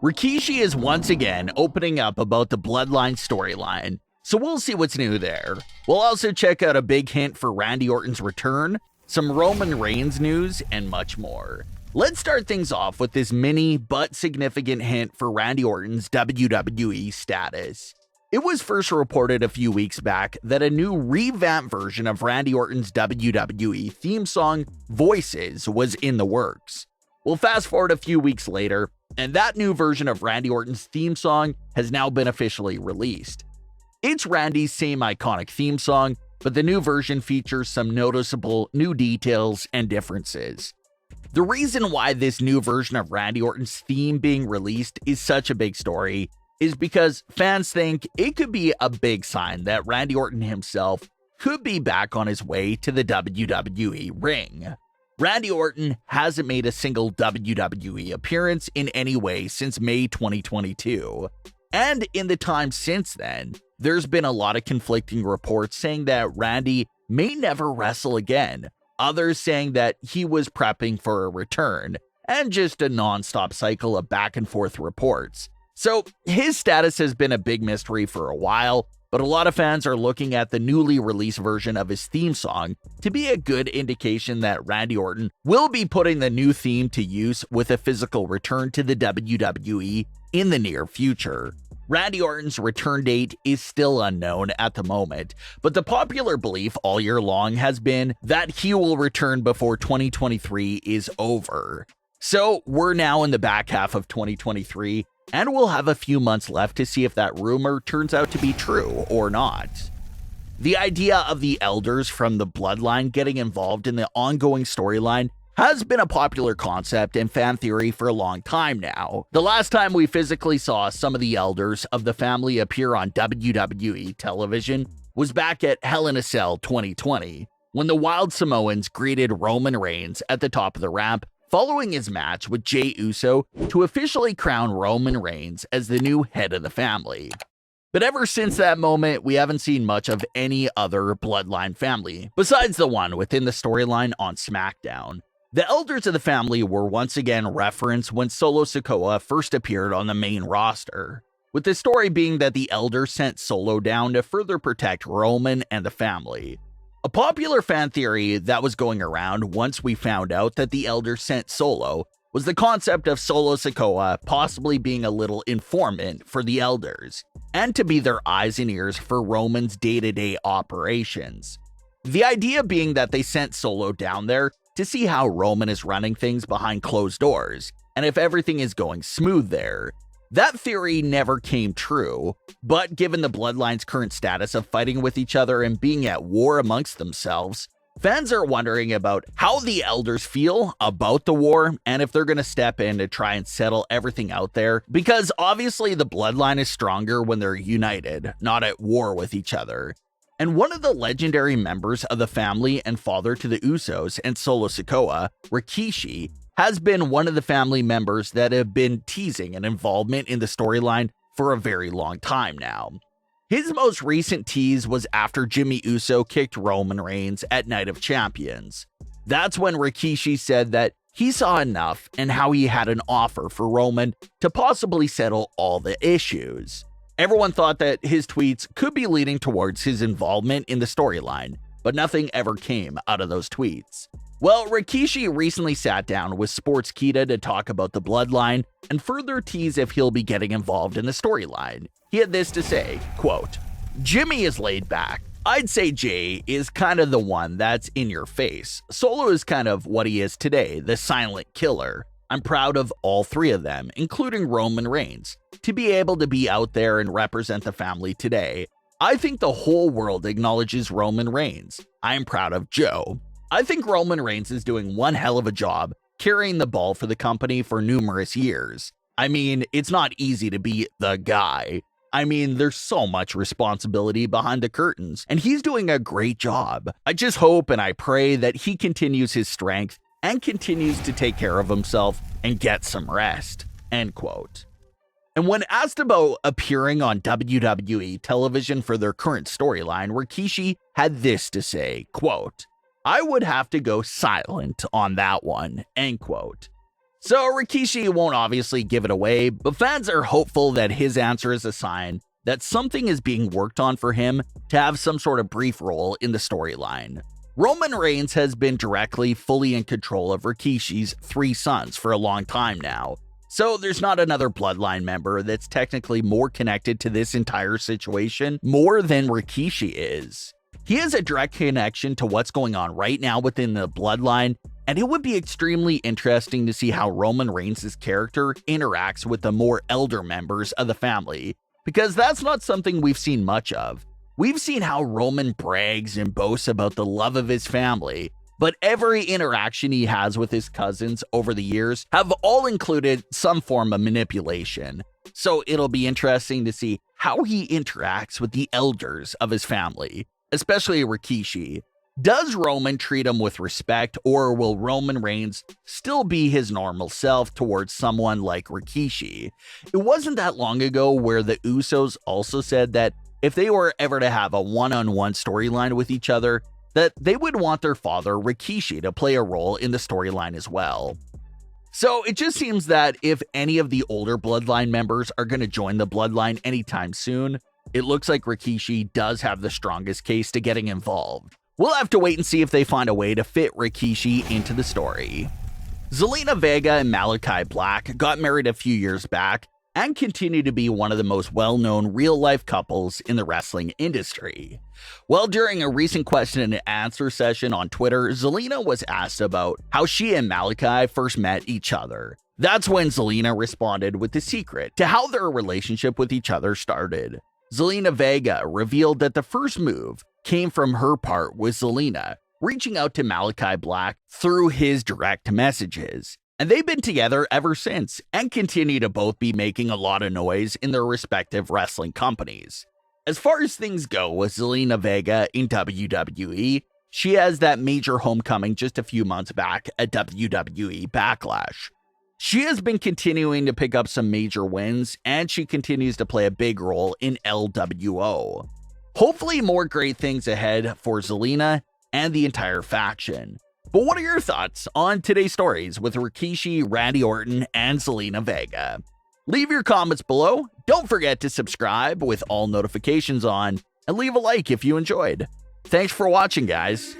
Rikishi is once again opening up about the Bloodline storyline, so we'll see what's new there. We'll also check out a big hint for Randy Orton's return, some Roman Reigns news, and much more. Let's start things off with this mini but significant hint for Randy Orton's WWE status. It was first reported a few weeks back that a new revamped version of Randy Orton's WWE theme song, Voices, was in the works. We'll fast forward a few weeks later, and that new version of Randy Orton's theme song has now been officially released. It's Randy's same iconic theme song, but the new version features some noticeable new details and differences. The reason why this new version of Randy Orton's theme being released is such a big story is because fans think it could be a big sign that Randy Orton himself could be back on his way to the WWE ring. Randy Orton hasn't made a single WWE appearance in any way since May 2022. And in the time since then, there's been a lot of conflicting reports saying that Randy may never wrestle again, others saying that he was prepping for a return, and just a non-stop cycle of back and forth reports. So his status has been a big mystery for a while, but a lot of fans are looking at the newly released version of his theme song to be a good indication that Randy Orton will be putting the new theme to use with a physical return to the WWE in the near future. Randy Orton's return date is still unknown at the moment, but the popular belief all year long has been that he will return before 2023 is over. So we're now in the back half of 2023, and we'll have a few months left to see if that rumor turns out to be true or not. The idea of the elders from the Bloodline getting involved in the ongoing storyline has been a popular concept and fan theory for a long time now. The last time we physically saw some of the elders of the family appear on WWE television was back at Hell in a Cell 2020, when the Wild Samoans greeted Roman Reigns at the top of the ramp following his match with Jey Uso to officially crown Roman Reigns as the new head of the family. But ever since that moment, we haven't seen much of any other Bloodline family, besides the one within the storyline on Smackdown. The elders of the family were once again referenced when Solo Sikoa first appeared on the main roster, with the story being that the elders sent Solo down to further protect Roman and the family. A popular fan theory that was going around once we found out that the elders sent Solo was the concept of Solo Sikoa possibly being a little informant for the elders, and to be their eyes and ears for Roman's day-to-day operations. The idea being that they sent Solo down there to see how Roman is running things behind closed doors, and if everything is going smooth there. That theory never came true, but given the Bloodline's current status of fighting with each other and being at war amongst themselves, fans are wondering about how the elders feel about the war and if they're going to step in to try and settle everything out there, because obviously the Bloodline is stronger when they're united, not at war with each other. And one of the legendary members of the family and father to the Usos and Solo Sikoa, Rikishi, has been one of the family members that have been teasing an involvement in the storyline for a very long time now. His most recent tease was after Jey Uso kicked Roman Reigns at Night of Champions. That's when Rikishi said that he saw enough and how he had an offer for Roman to possibly settle all the issues. Everyone thought that his tweets could be leading towards his involvement in the storyline, but nothing ever came out of those tweets. Well, Rikishi recently sat down with Sportskeeda to talk about the Bloodline and further tease if he'll be getting involved in the storyline. He had this to say, quote, "Jimmy is laid back. I'd say Jey is kind of the one that's in your face. Solo is kind of what he is today, the silent killer. I'm proud of all three of them, including Roman Reigns, to be able to be out there and represent the family today. I think the whole world acknowledges Roman Reigns. I am proud of Joe. I think Roman Reigns is doing one hell of a job carrying the ball for the company for numerous years. I mean, it's not easy to be the guy. I mean, there's so much responsibility behind the curtains, and he's doing a great job. I just hope and I pray that he continues his strength and continues to take care of himself and get some rest." End quote. And when asked about appearing on WWE television for their current storyline, Rikishi had this to say, quote, "I would have to go silent on that one," end quote. So Rikishi won't obviously give it away, but fans are hopeful that his answer is a sign that something is being worked on for him to have some sort of brief role in the storyline. Roman Reigns has been directly fully in control of Rikishi's 3 sons for a long time now, so there's not another Bloodline member that's technically more connected to this entire situation more than Rikishi is. He has a direct connection to what's going on right now within the Bloodline, and it would be extremely interesting to see how Roman Reigns' character interacts with the more elder members of the family, because that's not something we've seen much of. We've seen how Roman brags and boasts about the love of his family, but every interaction he has with his cousins over the years have all included some form of manipulation. So it'll be interesting to see how he interacts with the elders of his family, especially Rikishi. Does Roman treat him with respect, or will Roman Reigns still be his normal self towards someone like Rikishi? It wasn't that long ago where the Usos also said that if they were ever to have a one-on-one storyline with each other, that they would want their father, Rikishi, to play a role in the storyline as well. So it just seems that if any of the older Bloodline members are going to join the Bloodline anytime soon, it looks like Rikishi does have the strongest case to getting involved. We'll have to wait and see if they find a way to fit Rikishi into the story. Zelina Vega and Malakai Black got married a few years back and continue to be one of the most well-known real-life couples in the wrestling industry. Well, during a recent question and answer session on Twitter, Zelina was asked about how she and Malakai first met each other. That's when Zelina responded with the secret to how their relationship with each other started. Zelina Vega revealed that the first move came from her part with Zelina reaching out to Malakai Black through his direct messages. And they've been together ever since and continue to both be making a lot of noise in their respective wrestling companies. As far as things go with Zelina Vega in WWE, she has that major homecoming just a few months back at WWE Backlash. She has been continuing to pick up some major wins, and she continues to play a big role in LWO. Hopefully more great things ahead for Zelina and the entire faction. But what are your thoughts on today's stories with Rikishi, Randy Orton, and Zelina Vega? Leave your comments below. Don't forget to subscribe with all notifications on, and leave a like if you enjoyed. Thanks for watching, guys.